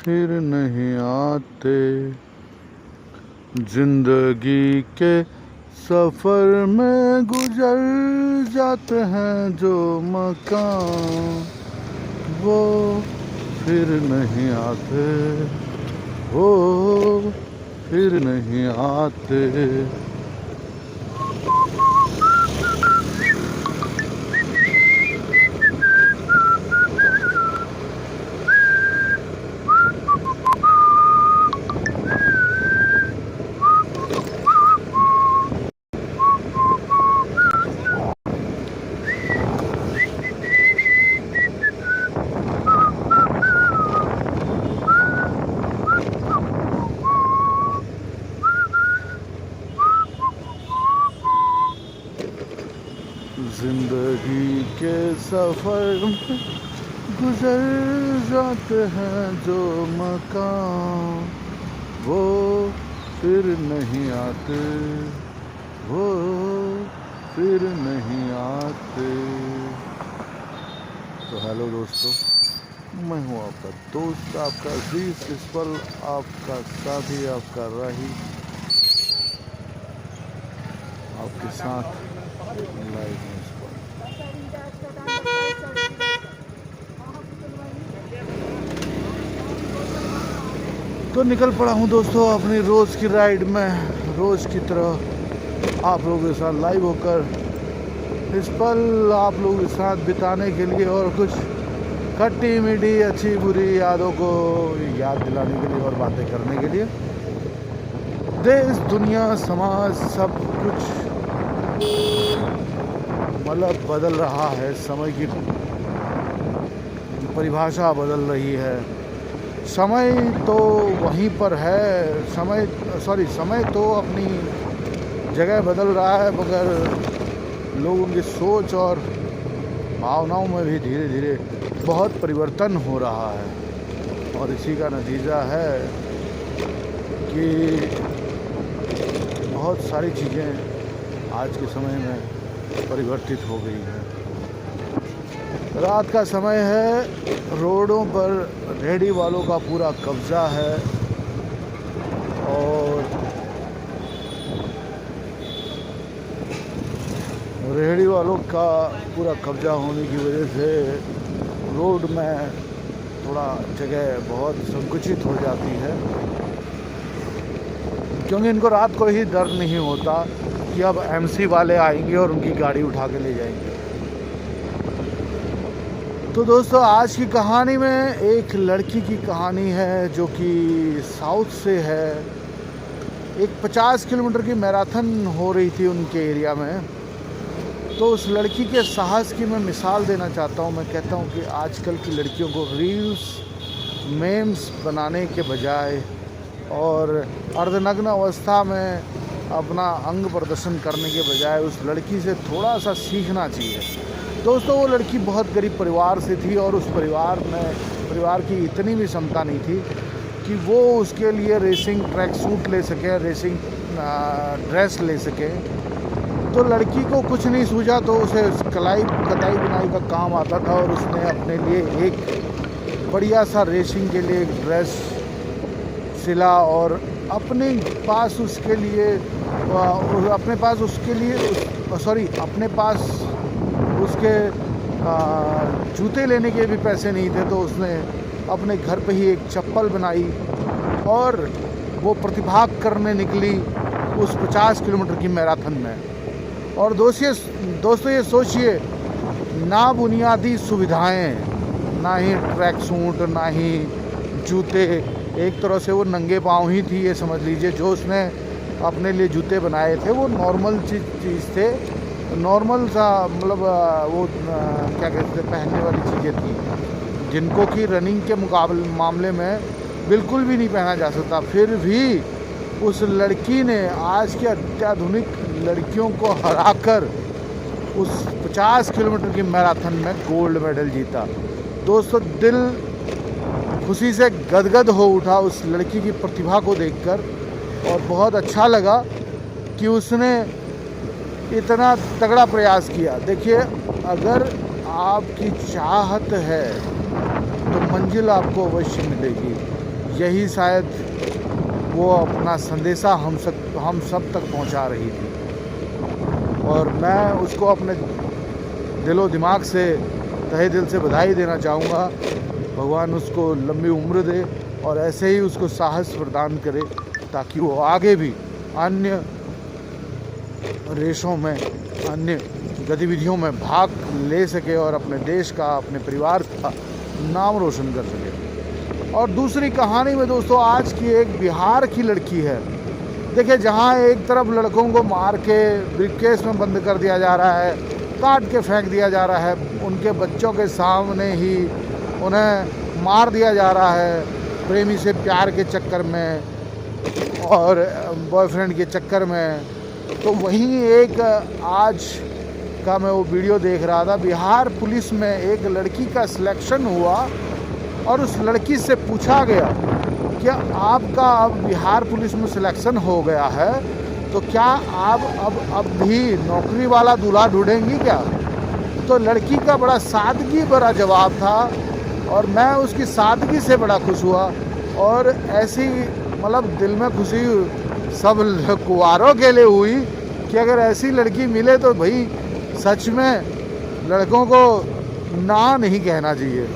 फिर नहीं आते। जिंदगी के सफर में गुजर जाते हैं जो मकाम, वो फिर नहीं आते, वो फिर नहीं आते। जिंदगी के सफर में गुजर जाते हैं जो मकाम, वो फिर नहीं आते, वो फिर नहीं आते। तो हेलो दोस्तों, मैं हूँ आपका दोस्त, आपका अजीज इस पल, आपका साथी, आपका राही, आपके साथ लाइव में इस पल। तो निकल पड़ा हूँ दोस्तों अपनी रोज़ की राइड में, रोज़ की तरह आप लोगों के साथ लाइव होकर इस पल आप लोगों के साथ बिताने के लिए और कुछ खट्टी मीठी अच्छी बुरी यादों को याद दिलाने के लिए और बातें करने के लिए। देश दुनिया समाज सब कुछ मतलब बदल रहा है, समय की परिभाषा बदल रही है। समय तो वहीं पर है, समय तो अपनी जगह बदल रहा है, मगर लोगों की सोच और भावनाओं में भी धीरे धीरे बहुत परिवर्तन हो रहा है। और इसी का नतीजा है कि बहुत सारी चीज़ें आज के समय में परिवर्तित हो गई हैं। रात का समय है, रोडों पर रेहड़ी वालों का पूरा कब्ज़ा है और रेहड़ी वालों का पूरा कब्ज़ा होने की वजह से रोड में थोड़ा जगह बहुत संकुचित हो जाती है, क्योंकि इनको रात को ही डर नहीं होता कि अब एमसी वाले आएंगे और उनकी गाड़ी उठा के ले जाएंगे। तो दोस्तों, आज की कहानी में एक लड़की की कहानी है जो कि साउथ से है। एक 50 किलोमीटर की मैराथन हो रही थी उनके एरिया में। तो उस लड़की के साहस की मैं मिसाल देना चाहता हूँ। मैं कहता हूँ कि आजकल की लड़कियों को रील्स मेम्स बनाने के बजाय और अर्धनग्न अवस्था में अपना अंग प्रदर्शन करने के बजाय उस लड़की से थोड़ा सा सीखना चाहिए। दोस्तों, वो लड़की बहुत गरीब परिवार से थी और उस परिवार की इतनी भी क्षमता नहीं थी कि वो उसके लिए रेसिंग ट्रैक सूट ले सके, रेसिंग ड्रेस ले सके। तो लड़की को कुछ नहीं सूझा, तो उसे कताई बुनाई का काम आता था और उसने अपने लिए एक बढ़िया सा रेसिंग के लिए एक ड्रेस सिला और अपने पास उसके उसके जूते लेने के भी पैसे नहीं थे। तो उसने अपने घर पे ही एक चप्पल बनाई और वो प्रतिभाग करने निकली उस 50 किलोमीटर की मैराथन में। और दोस्तों ये सोचिए, ना बुनियादी सुविधाएं, ना ही ट्रैक सूट, ना ही जूते, एक तरह से वो नंगे पाँव ही थी, ये समझ लीजिए। जो उसने अपने लिए जूते बनाए थे वो नॉर्मल चीज़ थे, नॉर्मल सा मतलब वो क्या कहते थे, पहनने वाली चीज़ें थी जिनको कि रनिंग के मामले में बिल्कुल भी नहीं पहना जा सकता। फिर भी उस लड़की ने आज की अत्याधुनिक लड़कियों को हराकर उस 50 किलोमीटर की मैराथन में गोल्ड मेडल जीता। दोस्तों, दिल खुशी से गदगद हो उठा उस लड़की की प्रतिभा को देखकर और बहुत अच्छा लगा कि उसने इतना तगड़ा प्रयास किया। देखिए, अगर आपकी चाहत है तो मंजिल आपको अवश्य मिलेगी। यही शायद वो अपना संदेशा हम सब तक पहुंचा रही थी। और मैं उसको अपने दिलो दिमाग से, तहे दिल से बधाई देना चाहूँगा। भगवान उसको लंबी उम्र दे और ऐसे ही उसको साहस प्रदान करे, ताकि वो आगे भी अन्य रेसों में, अन्य गतिविधियों में भाग ले सके और अपने देश का, अपने परिवार का नाम रोशन कर सके। और दूसरी कहानी में दोस्तों, आज की एक बिहार की लड़की है। देखिए, जहाँ एक तरफ लड़कों को मार के ब्रीफकेस में बंद कर दिया जा रहा है, काट के फेंक दिया जा रहा है, उनके बच्चों के सामने ही उन्हें मार दिया जा रहा है प्रेमी से प्यार के चक्कर में और बॉयफ्रेंड के चक्कर में। तो वहीं एक आज का मैं वो वीडियो देख रहा था, बिहार पुलिस में एक लड़की का सिलेक्शन हुआ और उस लड़की से पूछा गया कि आपका अब बिहार पुलिस में सिलेक्शन हो गया है, तो क्या आप अब भी नौकरी वाला दूल्हा ढूंढेंगी क्या? तो लड़की का बड़ा सादगी भरा जवाब था और मैं उसकी सादगी से बड़ा खुश हुआ। और ऐसी मतलब दिल में खुशी सब कुंवारों के लिए हुई कि अगर ऐसी लड़की मिले तो भाई सच में लड़कों को ना नहीं कहना चाहिए।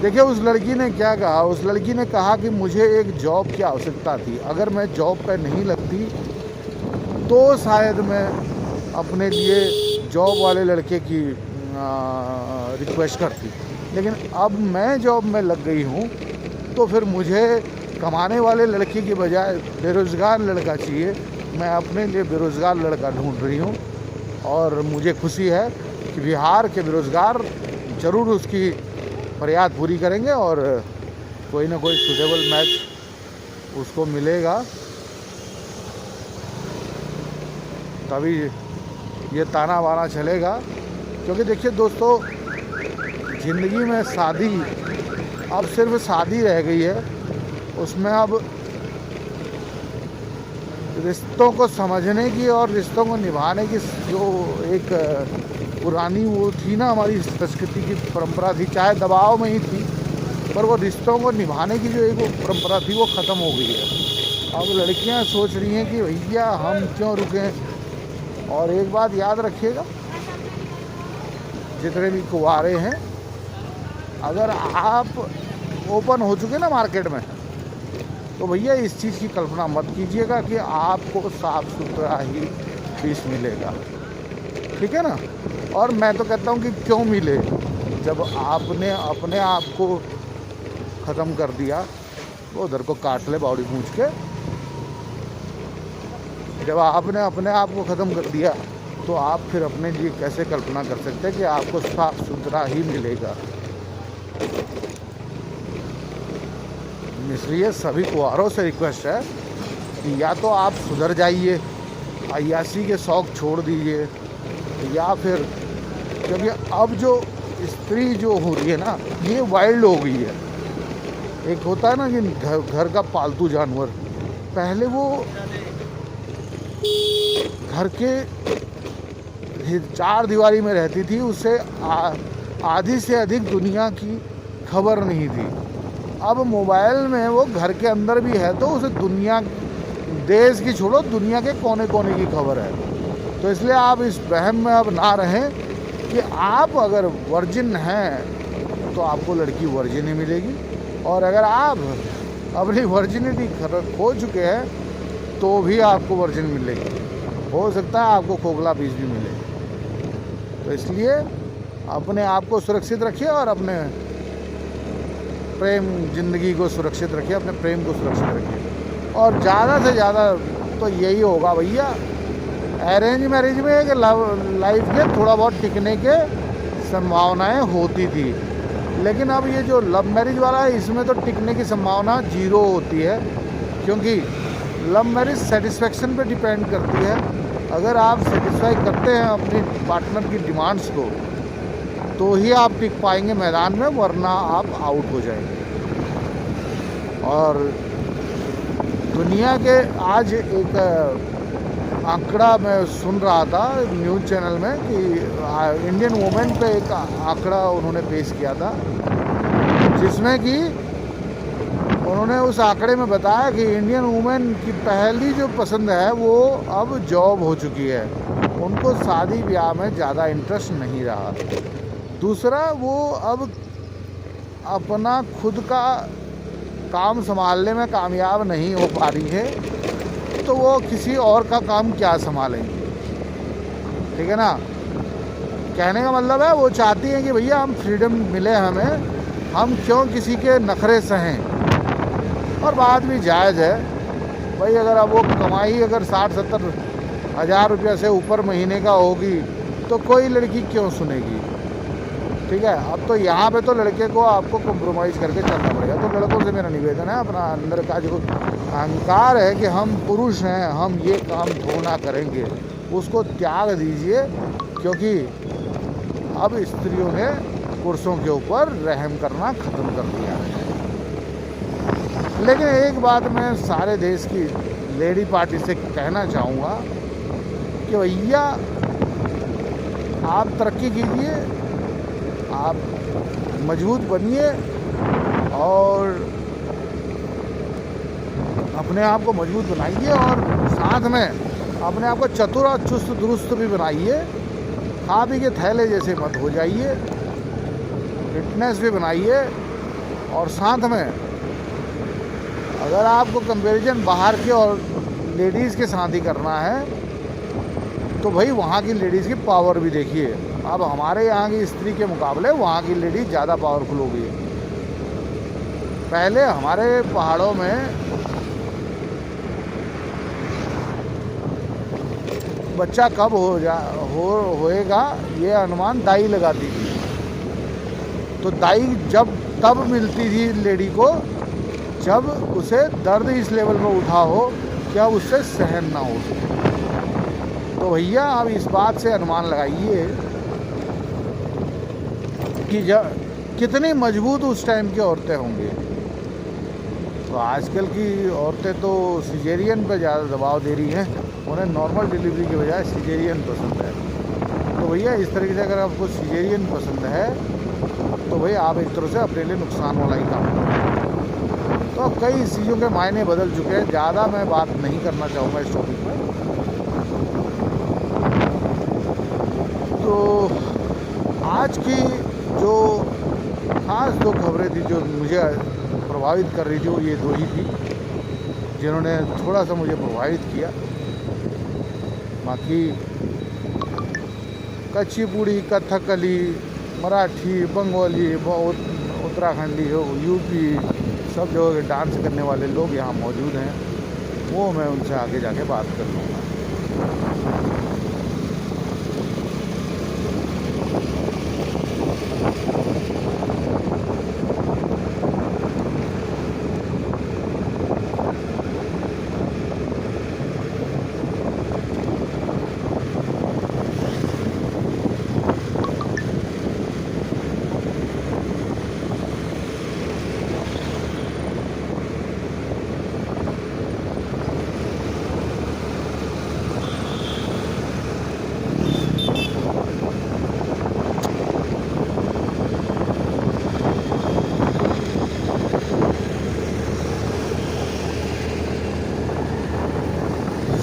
देखिए, उस लड़की ने क्या कहा, उस लड़की ने कहा कि मुझे एक जॉब की आवश्यकता थी, अगर मैं जॉब पर नहीं लगती तो शायद मैं अपने लिए जॉब वाले लड़के की रिक्वेस्ट करती, लेकिन अब मैं जॉब में लग गई हूँ तो फिर मुझे कमाने वाले लड़के की बजाय बेरोज़गार लड़का चाहिए। मैं अपने लिए बेरोज़गार लड़का ढूंढ रही हूँ और मुझे खुशी है कि बिहार के बेरोज़गार ज़रूर उसकी फरियाद पूरी करेंगे और कोई ना कोई सूटेबल मैच उसको मिलेगा, तभी ये ताना बाना चलेगा। क्योंकि देखिए दोस्तों, ज़िंदगी में शादी अब सिर्फ शादी रह गई है, उसमें अब रिश्तों को समझने की और रिश्तों को निभाने की जो एक पुरानी वो थी ना, हमारी संस्कृति की परंपरा थी, चाहे दबाव में ही थी, पर वो रिश्तों को निभाने की जो एक वो परंपरा थी वो ख़त्म हो गई है। अब लड़कियां सोच रही हैं कि भैया हम क्यों रुकें। और एक बात याद रखिएगा, जितने भी कुंवारे हैं, अगर आप ओपन हो चुके ना मार्केट में, तो भैया इस चीज़ की कल्पना मत कीजिएगा कि आपको साफ़ सुथरा ही पीस मिलेगा, ठीक है ना। और मैं तो कहता हूँ कि क्यों मिले, जब आपने अपने आप को ख़त्म कर दिया तो उधर को काट ले बावड़ी पूछ के। जब आपने अपने आप को ख़त्म कर दिया तो आप फिर अपने लिए कैसे कल्पना कर सकते हैं कि आपको साफ़ सुथरा ही मिलेगा। इसलिए सभी कुंवारों से रिक्वेस्ट है कि या तो आप सुधर जाइए, अय्याशी के शौक़ छोड़ दीजिए, या फिर, क्योंकि अब जो स्त्री जो हो रही है ना, ये वाइल्ड हो गई है। एक होता है ना कि घर का पालतू जानवर, पहले वो घर के चार दीवारी में रहती थी, उसे आधी से अधिक दुनिया की खबर नहीं थी। अब मोबाइल में वो घर के अंदर भी है तो उसे दुनिया, देश की छोड़ो, दुनिया के कोने कोने की खबर है। तो इसलिए आप इस वहम में अब ना रहें कि आप अगर वर्जिन हैं तो आपको लड़की वर्जिन ही मिलेगी, और अगर आप अपनी वर्जिनिटी खो चुके हैं तो भी आपको वर्जिन मिलेगी। हो सकता है आपको खोखला पीस भी मिले। तो इसलिए अपने आप को सुरक्षित रखिए और अपने प्रेम ज़िंदगी को सुरक्षित रखिए, अपने प्रेम को सुरक्षित रखिए। और ज़्यादा से ज़्यादा तो यही होगा भैया, अरेंज मैरिज में एक लाइफ के थोड़ा बहुत टिकने के संभावनाएं होती थी, लेकिन अब ये जो लव मैरिज वाला है इसमें तो टिकने की संभावना 0 होती है। क्योंकि लव मैरिज सेटिस्फेक्शन पे डिपेंड करती है। अगर आप सेटिस्फाई करते हैं अपनी पार्टनर की डिमांड्स को तो ही आप टिक पाएंगे मैदान में, वरना आप आउट हो जाएंगे। और दुनिया के आज एक आंकड़ा मैं सुन रहा था न्यूज़ चैनल में कि इंडियन वुमेन पे एक आंकड़ा उन्होंने पेश किया था, जिसमें कि उन्होंने उन्होंने उस आंकड़े में बताया कि इंडियन वुमेन की पहली जो पसंद है वो अब जॉब हो चुकी है, उनको शादी ब्याह में ज़्यादा इंटरेस्ट नहीं रहा। दूसरा, वो अब अपना खुद का काम संभालने में कामयाब नहीं हो पा रही है, तो वो किसी और का काम क्या संभालेंगी। ठीक है ना। कहने का मतलब है वो चाहती हैं कि भैया हम फ्रीडम मिले हमें, हम क्यों किसी के नखरे सहें। और बात भी जायज़ है भाई, अगर अब वो कमाई अगर 60-70 हज़ार रुपया से ऊपर महीने का होगी तो कोई लड़की क्यों सुनेगी। ठीक है। अब तो यहाँ पे तो लड़के को आपको कॉम्प्रोमाइज़ करके चलना पड़ेगा। तो लड़कों से मेरा निवेदन है, अपना अंदर का जो अहंकार है कि हम पुरुष हैं, हम ये काम धोना करेंगे, उसको त्याग दीजिए, क्योंकि अब स्त्रियों ने पुरुषों के ऊपर रहम करना ख़त्म कर दिया है। लेकिन एक बात मैं सारे देश की लेडी पार्टी से कहना चाहूँगा कि भैया आप तरक्की कीजिए, आप मजबूत बनिए और अपने आप को मजबूत बनाइए, और साथ में अपने आप को चतुर और चुस्त दुरुस्त भी बनाइए। खा पी के थैले जैसे मत हो जाइए, फिटनेस भी बनाइए। और साथ में अगर आपको कंपैरिजन बाहर के और लेडीज़ के साथ ही करना है तो भाई वहाँ की लेडीज़ की पावर भी देखिए। अब हमारे यहाँ की स्त्री के मुकाबले वहाँ की लेडीज़ ज़्यादा पावरफुल हो गई। पहले हमारे पहाड़ों में बच्चा कब होएगा ये अनुमान दाई लगाती थी। तो दाई तब मिलती थी लेडी को जब उसे दर्द इस लेवल में उठा हो कि अब उससे सहन ना हो सके। तो भैया आप इस बात से अनुमान लगाइए कि कितनी मजबूत उस टाइम की औरतें होंगी। तो आजकल की औरतें तो सिजेरियन पर ज़्यादा दबाव दे रही हैं, उन्हें नॉर्मल डिलीवरी के बजाय सिजेरियन पसंद है। तो भैया इस तरीके से अगर आपको सिजेरियन पसंद है तो भाई आप एक तरह से अपने लिए नुकसान वाला ही काम करें। तो कई चीज़ों के मायने बदल चुके हैं, ज़्यादा मैं बात नहीं करना चाहूँगा इस टॉपिक पर। तो आज की जो खास दो खबरें थी जो मुझे प्रभावित कर रही थी वो ये दो ही थी जिन्होंने थोड़ा सा मुझे प्रभावित किया। बाकी कुचिपुड़ी, कथकली, मराठी, बंगाली, उत्तराखंडी हो, यूपी, सब जगह के डांस करने वाले लोग यहाँ मौजूद हैं, वो मैं उनसे आगे जाके बात कर लूँगा।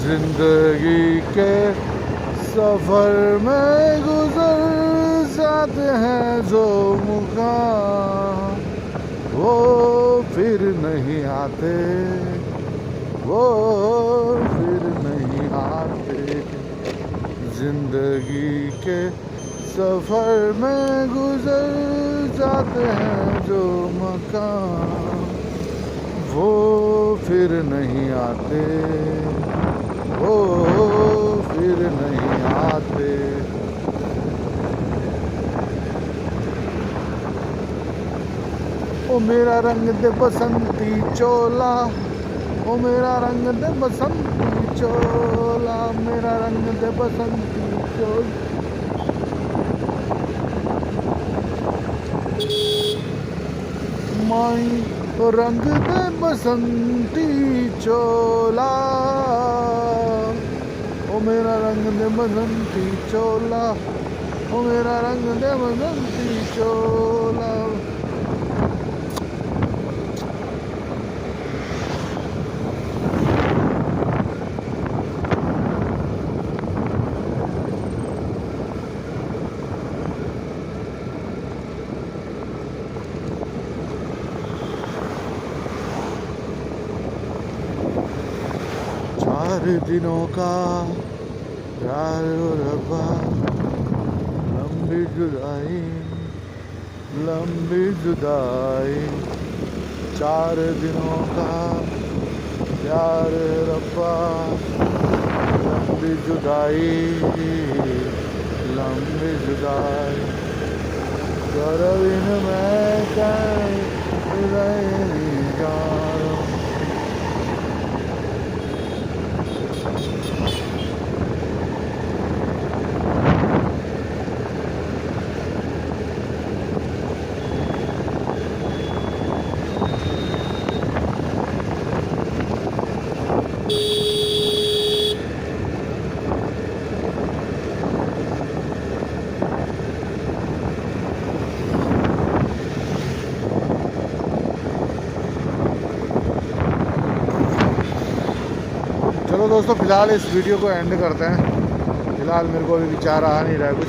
जिंदगी के सफ़र में गुजर जाते हैं जो मुकाम, वो फिर नहीं आते, वो फिर नहीं आते। जिंदगी के सफ़र में गुजर जाते हैं जो मुकाम, वो फिर नहीं आते, वो फिर नहीं आते। ओ मेरा रंग दे बसंती चोला, ओ मेरा रंग दे बसंती चोला, मेरा रंग दे बसंती चोला। माई तो रंग दे बसंती चोला, ओ मेरा रंग दे बसंती चोला, ओ मेरा रंग दे बसंती चोला। 4 दिनों का प्यार और रब्बा, लंबी जुदाई, लंबी जुदाई। 4 दिनों का प्यार रब्बा, लंबी जुदाई, लंबी जुदाई। करविन मैं नहीं जा रहा। चलो दोस्तों, फ़िलहाल इस वीडियो को एंड करते हैं। फ़िलहाल मेरे को अभी विचार आ नहीं रहा है कुछ।